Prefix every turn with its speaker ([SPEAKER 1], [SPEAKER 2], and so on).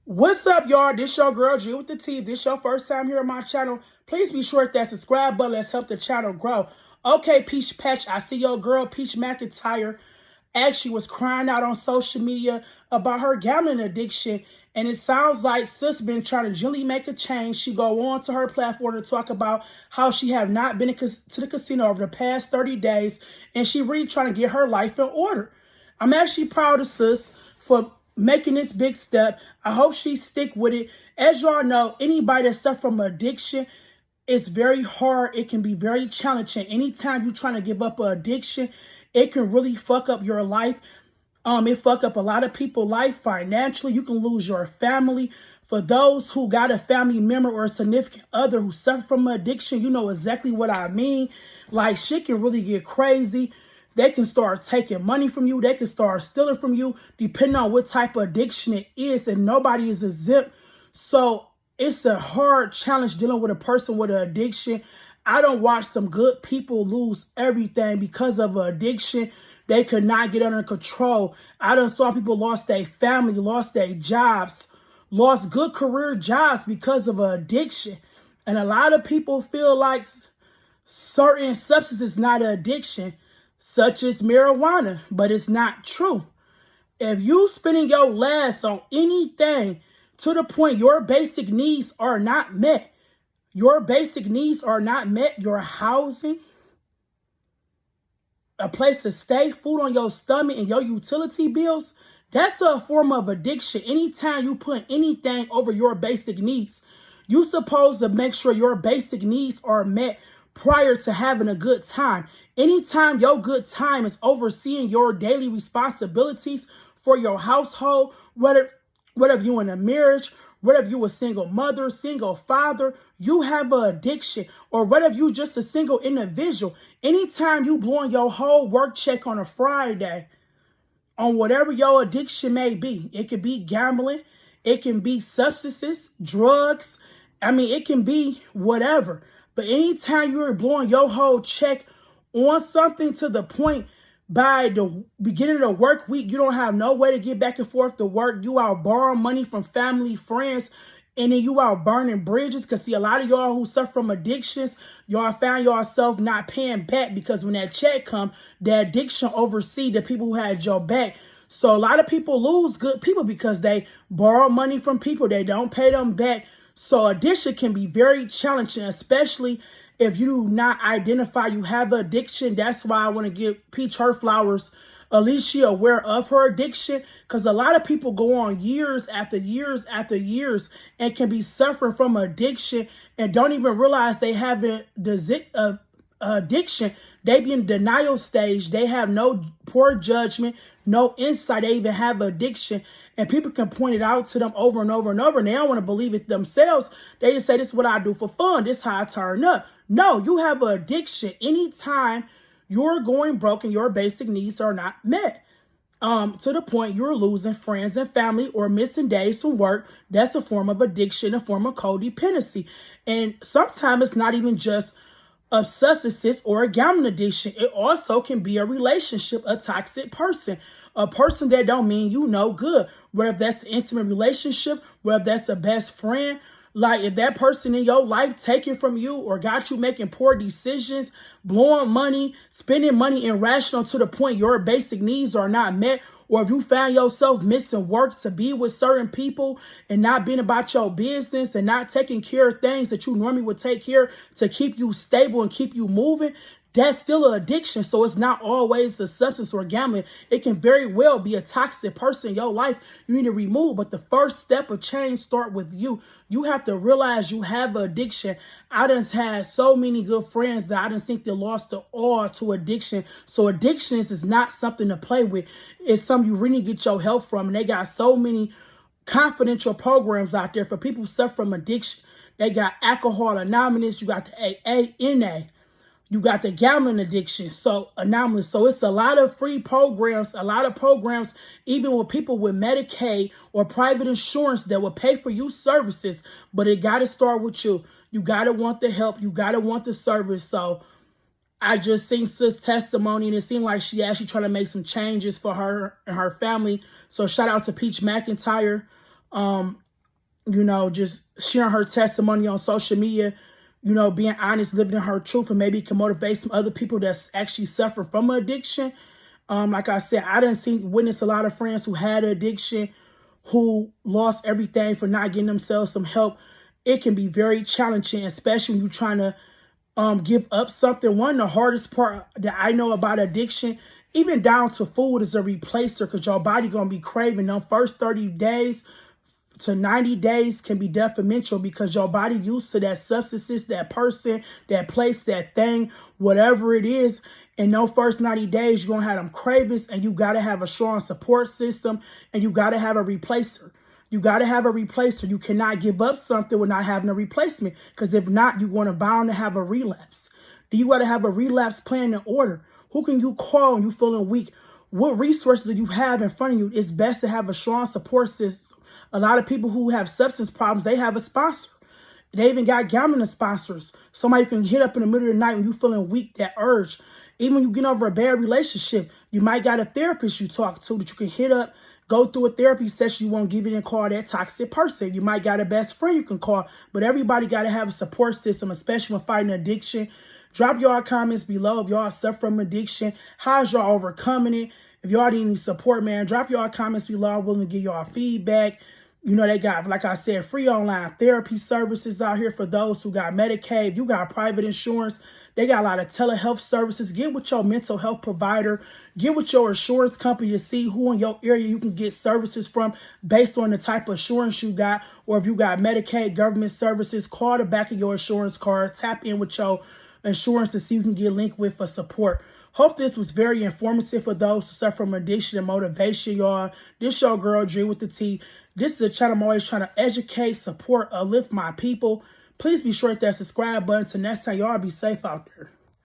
[SPEAKER 1] What's up, y'all? This your girl, G with the T. If this your first time here on my channel, please be sure to hit that subscribe button. Let's help the channel grow. Okay, Peach Patch, I see your girl, Peach Mcintyre, actually was crying out on social media about her gambling addiction. And it sounds like sis been trying to gently make a change. She go on to her platform to talk about how she have not been to the casino over the past 30 days. And she really trying to get her life in order. I'm actually proud of sis for making this big step. I hope she stick with it. As y'all know, anybody that suffers from addiction, it's very hard. It can be very challenging. Anytime you're trying to give up an addiction, it can really fuck up your life. It fuck up a lot of people's life financially. You can lose your family. For those who got a family member or a significant other who suffer from addiction, you know exactly what I mean. Like, shit can really get crazy. They can start taking money from you. They can start stealing from you, depending on what type of addiction it is. And nobody is exempt. So it's a hard challenge dealing with a person with an addiction. I don't watch some good people lose everything because of an addiction. They could not get under control. I done saw people lost their family, lost their jobs, lost good career jobs because of an addiction. And a lot of people feel like certain substances is not an addiction, such as marijuana, but it's not true. If you spending your last on anything to the point your basic needs are not met, your housing, a place to stay, food on your stomach, and your utility bills, that's a form of addiction. Anytime you put anything over your basic needs, you supposed to make sure your basic needs are met prior to having a good time. Anytime your good time is overseeing your daily responsibilities for your household, whether you in a marriage, whether you a single mother, single father, you have an addiction, or whether you just a single individual, anytime you blowing your whole work check on a Friday, on whatever your addiction may be, it could be gambling, it can be substances, drugs, it can be whatever. But anytime you're blowing your whole check on something to the point by the beginning of the work week, you don't have no way to get back and forth to work. You out borrowing money from family, friends, and then you out burning bridges. Because see, a lot of y'all who suffer from addictions, y'all found yourself not paying back because when that check come, the addiction oversee the people who had your back. So a lot of people lose good people because they borrow money from people. They don't pay them back. So addiction can be very challenging, especially if you do not identify you have an addiction. That's why I want to give Peach her flowers. At least she aware of her addiction, because a lot of people go on years after years after years and can be suffering from addiction and don't even realize they have the addiction. They be in denial stage. They have no poor judgment, no insight. They even have addiction. And people can point it out to them over and over and over. And they don't want to believe it themselves. They just say, this is what I do for fun. This is how I turn up. No, you have an addiction. Anytime you're going broke and your basic needs are not met, to the point you're losing friends and family or missing days from work, that's a form of addiction, a form of codependency. And sometimes it's not even just of substances or a gambling addiction. It also can be a relationship, a toxic person, a person that don't mean you no good, whether that's an intimate relationship, whether that's a best friend. Like, if that person in your life taking from you or got you making poor decisions, blowing money, spending money irrational to the point your basic needs are not met, or if you found yourself missing work to be with certain people and not being about your business and not taking care of things that you normally would take care to keep you stable and keep you moving, that's still an addiction. So it's not always a substance or gambling. It can very well be a toxic person in your life you need to remove. But the first step of change start with you. You have to realize you have an addiction. I done had so many good friends that I didn't think they lost the all to addiction. So addiction is not something to play with. It's something you really get your help from. And they got so many confidential programs out there for people who suffer from addiction. They got Alcohol Anonymous. You got the AANA. You got the gambling addiction, so anomalous. So it's a lot of free programs, even with people with Medicaid or private insurance that will pay for you services. But it got to start with you. You got to want the help. You got to want the service. So I just seen sis' testimony, and it seemed like she actually trying to make some changes for her and her family. So shout out to Peach Mcintyre. just sharing her testimony on social media, being honest, living in her truth, and maybe it can motivate some other people that's actually suffer from addiction. Like I said, I didn't witness a lot of friends who had addiction, who lost everything for not getting themselves some help. It can be very challenging, especially when you're trying to give up something. One of the hardest part that I know about addiction, even down to food, is a replacer, because your body going to be craving. Them first 30 days to 90 days can be detrimental, because your body used to that substances, that person, that place, that thing, whatever it is. In those first 90 days, you're going to have them cravings, and you got to have a strong support system, and you got to have a replacer. You got to have a replacer. You cannot give up something without having a replacement, because if not, you're going to bound to have a relapse. You got to have a relapse plan in order. Who can you call when you're feeling weak? What resources do you have in front of you? It's best to have a strong support system. A lot of people who have substance problems, they have a sponsor. They even got gambling sponsors. Somebody you can hit up in the middle of the night when you're feeling weak, that urge. Even when you get over a bad relationship, you might got a therapist you talk to that you can hit up, go through a therapy session. You won't give it and call that toxic person. You might got a best friend you can call, but everybody got to have a support system, especially when fighting addiction. Drop y'all comments below if y'all suffer from addiction. How's y'all overcoming it? If y'all need any support, man, drop y'all comments below. I'm willing to give y'all feedback. They got, like I said, free online therapy services out here for those who got Medicaid. If you got private insurance, they got a lot of telehealth services. Get with your mental health provider. Get with your insurance company to see who in your area you can get services from based on the type of insurance you got. Or if you got Medicaid, government services, call the back of your insurance card. Tap in with your insurance to see who you can get linked with for support. Hope this was very informative for those who suffer from addiction and motivation, y'all. This your girl, Dream with the T. This is a channel I'm always trying to educate, support, uplift my people. Please be sure to hit that subscribe button. Till next time, y'all be safe out there.